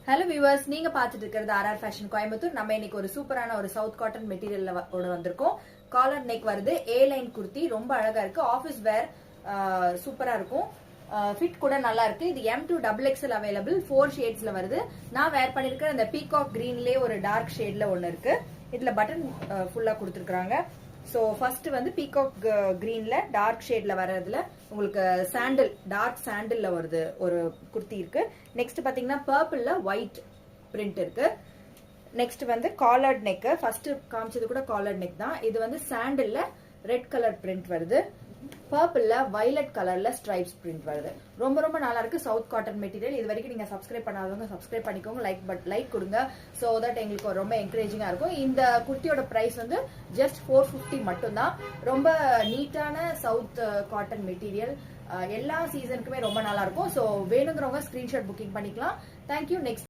Hello viewers, நீங்க பாத்துட்டு இருக்கிறது ஆர்ஆர் ஃபேஷன் கோயம்புத்தூர். நம்ம இன்னைக்கு ஒரு சூப்பரான ஒரு சவுத் காட்டன் மெட்டீரியல் வந்திருக்கோம். காலர் நெக் வருது, ஏ லைன் குர்த்தி, ரொம்ப அழகா இருக்கு. ஆபீஸ் வேர் சூப்பரா இருக்கும். ஃபிட் கூட நல்லா இருக்கு. இது M2 XXL அவைலபிள். 4 ஷேட்ஸ்ல வருது. நான் வேர் பண்ணிருக்கிற இந்த பீகாக் கிரீன்லயே ஒரு டார்க் ஷேட்ல ஒன்னு இருக்கு. இதுல பட்டன் ஃபுல்லா கொடுத்துருக்காங்க. ஸோ ஃபர்ஸ்ட் வந்து பீகாக் கிரீன்ல டார்க் ஷேட்ல வர்றதுல உங்களுக்கு சாண்டில், டார்க் சாண்டில்ல வருது ஒரு குர்த்தி இருக்கு. நெக்ஸ்ட் பாத்தீங்கன்னா பர்பிள்ல ஒயிட் பிரிண்ட் இருக்கு. நெக்ஸ்ட் வந்து காலர்ட் நெக். ஃபர்ஸ்ட் காமிச்சது கூட காலர்ட் நெக் தான். இது வந்து சாண்டில்ல ரெட் கலர் பிரிண்ட் வருது. பர்பிள்ல வயலட் கலர்ல ஸ்ட்ரைப்ஸ் பிரிண்ட் வருது. ரொம்ப ரொம்ப நல்லா இருக்கு. South cotton material. இது வரைக்கும் நீங்க சப்ஸ்கிரைப் பண்ணாதவங்க சப்ஸ்கிரைப் பண்ணிக்கோங்க. லைக் கொடுங்க. சோ தட் எங்களுக்கு ரொம்ப என்கரேஜிங்கா இருக்கும். இந்த குர்த்தியோட பிரைஸ் வந்து ஜஸ்ட் 450 மட்டும்தான். ரொம்ப நீட்டான சவுத் காட்டன் மெட்டீரியல். எல்லா சீசனுக்குமே ரொம்ப நல்லா இருக்கும். ஸோ வேணுங்கிறவங்க ஸ்கிரீன்ஷாட் புக்கிங் பண்ணிக்கலாம். தேங்க்யூ. நெக்ஸ்ட்